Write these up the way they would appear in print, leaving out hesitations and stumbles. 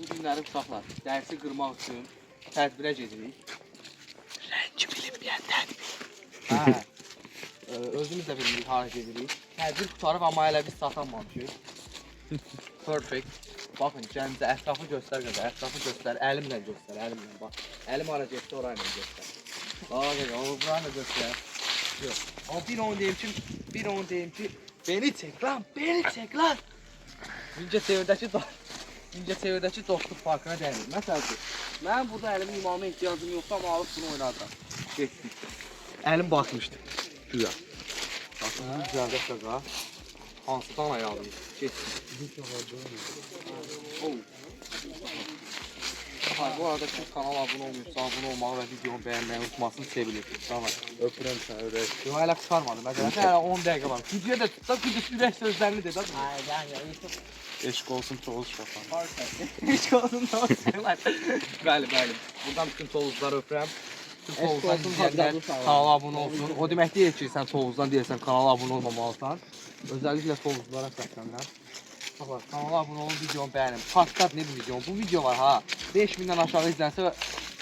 Bu günləri uşaqlar dərsi qırmaq üçün tədbirə gedirik. Rəngi bilinməyən tədbir. Özümüz də bilmirik hara gedirik. Tədbir qutarıb amma elə biz satamamışıq. Perfect. Baxın, Gəncə ətrafı göstər qədər, ətrafı göstər, əlimlə göstər, əlimlə bax. Əlim hara getdi, orayla göstər. Bax, burayla göstər. Yox. Amma bir onu deyim ki, beni çək lan. Mingəçevirdəki dostluq parkına dəyilir. Məsəl üçün, mənim burada əlimin imamına ehtiyacım yoxdur, amma alıb bunu oynadıram. Getdik. Əlim batmışdı. Güya. Baxın, bu güzəldək qaqa. Hansıdan ayağlıyız? Getdik. Bu arada kim kanala abunə olmuşsa, abunə olmağı və videonu bəyənməyi unutmasını sevilir. Tamam. Öpürəm səni, ürək. Yox, hələ qurtarmadı. Məsələn, hələ 10 dəqiqə var. Videoya da tutsa, Qudüs ürək sözlərini dedi. Eşq olsun Toğuz şafan. Eşq olsun Toğuz şafan. Bəli. Buradan bütün Toğuzları öpürəm. Bütün Toğuzdan izləyənlər kanala abunə olsun. O demək deyil ki, sən Toğuzdan deyirsən kanala abunə olmamalısan. Özəlliklə Toğuzlara səslənirəm. Kanala abunə olun, videonu bəyənin. Patlat ne bu video? Bu video var ha. 5000'den aşağı izlənsə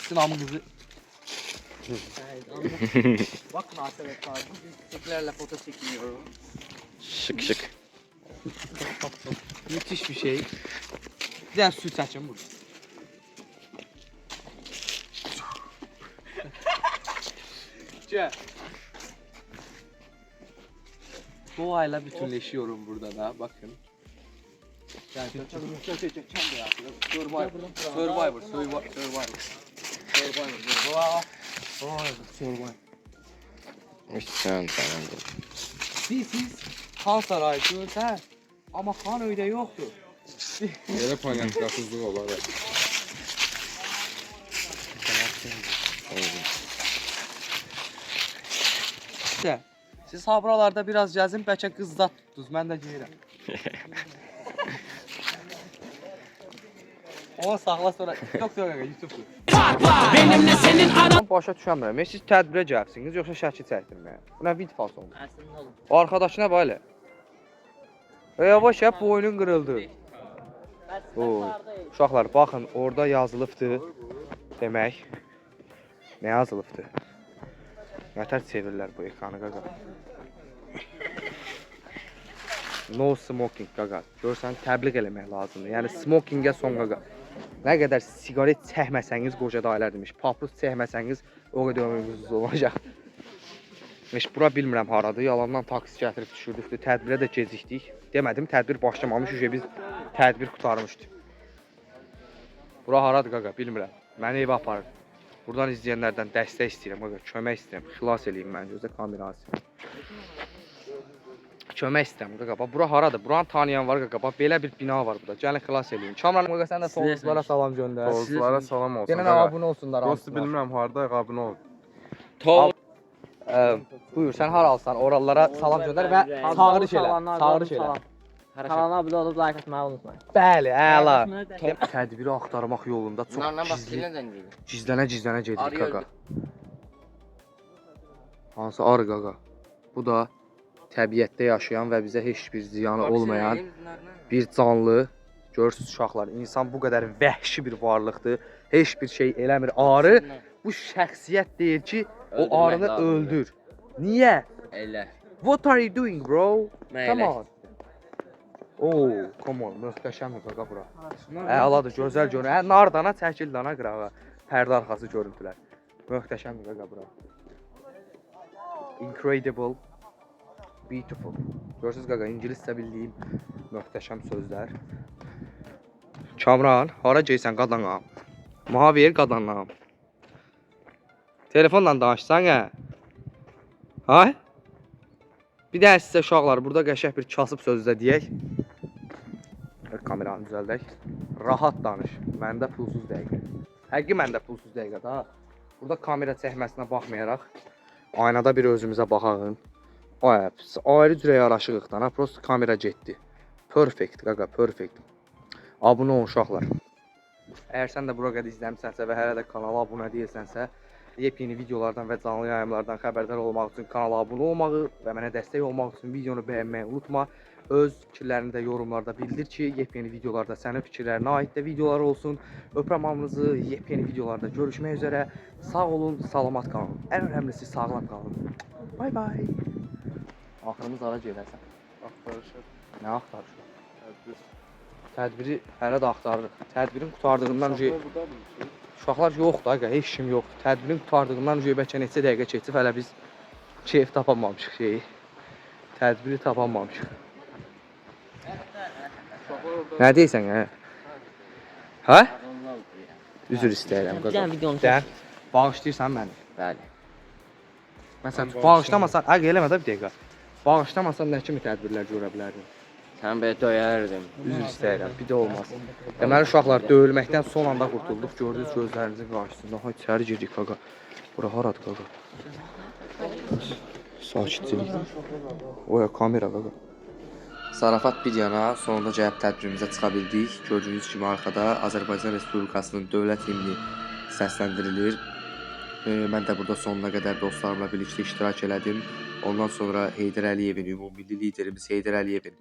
sınavımızı. Bakın arkadaşlar, bugün çiçeklerle foto çekiliyorum. Şık. Müthiş bir şey. Güzel süt saçım burada. Gel. Doğayla bütünleşiyorum burada da, bakın. Survivor. Sen tamam. This is Han Sarayı görsel. Ama Han öyle yoktu. Yere paylaşımsızlık olar. Siz ha buralarda biraz gəzin, bəlkə qızdat tutdunuz. Mən də gəlirəm. Onu saxla sonra. Yox, YouTube. Benimlə senin aram. Başa düşəmirəm. Siz tədbirə gəlibsiniz, yoxsa şəkil çəkdirməyə? Bu nə vid falso oldu? Əslində oldu. Arkadaşına belə. Yavaş yap, boynun qırıldı. Uşaqlar, baxın, orada yazılıbdı. Demək. Nə yazılıbdı? Nətər çevirlər bu ekranı qaqa. No smoking qaqa. Görsən, təbliğ eləmək lazımdır. Yəni smokingə son qaqa. Nə qədər sigaret çəkməsəniz qoca dayılar demiş. Paprus çəkməsəniz o qədər ömrünüz olacaq. Bura bilmirəm haradır. Yalandan taksi gətirib düşürdük. Tədbirə də gecikdik. Demədim, tədbir başlamamış. Biz tədbir qutarmışdı. Bura haradır qaqa, bilmirəm. Məni evə aparır. Buradan izləyənlərdən dəstək istəyirəm, kömək istəyirəm, xilas eləyim mən gözə kamerası. Kömək istəyirəm qaqa, bura haradır? Buranı tanıyan var qaqa, belə bir bina var burada. Gəlin xilas eləyim. Kamran qaqa sən də Toğuzlara salam göndər. Toğuzlara salam olsun. Yenə abunə olsunlar. Dostu bilmirəm haradayıq, abunə ol. Buyur, sən haralsan, oralara salam göndər və çağırış elə. Kanala abunə olub like atmağı unutmayın. Bəli, əla. Tədbiri axtarmaq yolunda çox gizlənə gedirik qaqa. Hansı arı qaqa? Bu da təbiətdə yaşayan və bizə heç bir ziyanı olmayan bir canlı. Görürsünüz uşaqlar, insan bu qədər vəhşi bir varlıqdır. Heç bir şey eləmir. Arı bu şəxsiyyət deyir ki, o arını öldür. Niyə? Elə. What are you doing, bro? Come on. Oh, come on, möhtəşəmdir qaqa bura. Əladır, gözəl görünür. Nardana çəkil dana qırağa. Pərdə arxası görüntülər. Möhtəşəmdir qaqa bura. Incredible, beautiful. Görürsünüz qaqa, ingiliscə bildiyim möhtəşəm sözlər. Kamran, hara geysən qadanam? Maha ver qadanam. Telefonla danışsan hə? Hay? Bir də sizə uşaqlar, burada qəşəng bir kasıb sözdə deyək. Kameranı düzəldək. Rahat danış. Məndə pulsuz dəqiqə. Həqiqi məndə pulsuz dəqiqə da. Burada kamera çəkməsinə baxmayaraq aynada bir özümüzə baxağın. Ayrı cürə yaraşığıqdan. Prosto kamera getdi. Perfect qaqa, perfect. Abunə olun uşaqlar. Əgər sən də bura qədər izləmisənsə və hələ də kanala abunə deyilsənsə, yepyeni videolardan və canlı yayımlardan xəbərdar olmaq üçün kanala abunə olmağı və mənə dəstək olmaq üçün videonu bəyənməyi unutma. Öz fikirlərini də yorumlarda bildir ki, yepyeni videolarda sənin fikirlərinə aid də videolar olsun. Öpürəm hamınızı. Yepyeni videolarda görüşmək üzrə. Sağ olun, salamat qalın. Ən önəmlisi sağlam qalın. Bay bay. Axırımız hara gedərsən? Axtarışa. Nə axtarışı? Tədbir. Tədbiri hələ də axtarırıq. Tədbirin qurtardığından Buradamı? uşaqlar yoxdur, aga, heç kim yoxdur. Tədbirin qurtardığından bəlkə neçə dəqiqə keçib, hələ biz keyf tapamamışıq şeyi. Tədbiri tapamamışıq. Nə deyirsən, hə? Hə? Üzr istəyirəm, Bir dənə qızım. videonu Sən bağışlayırsan məni. Bəli. Məsələn, bağışlamasan, aga eləmə də bir dəqiqə. Bağışlamasan nə kimi tədbirlər görə bilərdin? Sən belə döyərdim. Üzr istəyirəm, bir də olmaz. Deməli uşaqlar döyülməkdən son anda qurtulduq. Gördünüz gözlərinizin qarşısında. Ha, içəri girdik qaqa. Bura haradır qaqa? Sakitçilik. Oya kamera qaqa. Zarafat bir yana, sonunda cəhət tədbirimizə çıxa bildik. Gördüyünüz kimi arxada Azərbaycan Respublikasının dövlət himni səsləndirilir. Mən də burada sonuna qədər dostlarımla birlikdə iştirak elədim. Ondan sonra Heydər Əliyevin, ümummilli liderimiz Heydər Əliyevin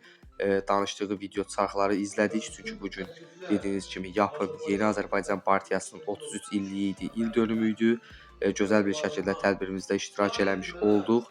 danışdığı video çarxları izlədik. Çünki bugün dediyiniz kimi Yapın Yeni Azərbaycan Partiyasının 33 illiyi idi, il dönümü idi. Gözəl bir şəkildə tədbirimizdə iştirak eləmiş olduq.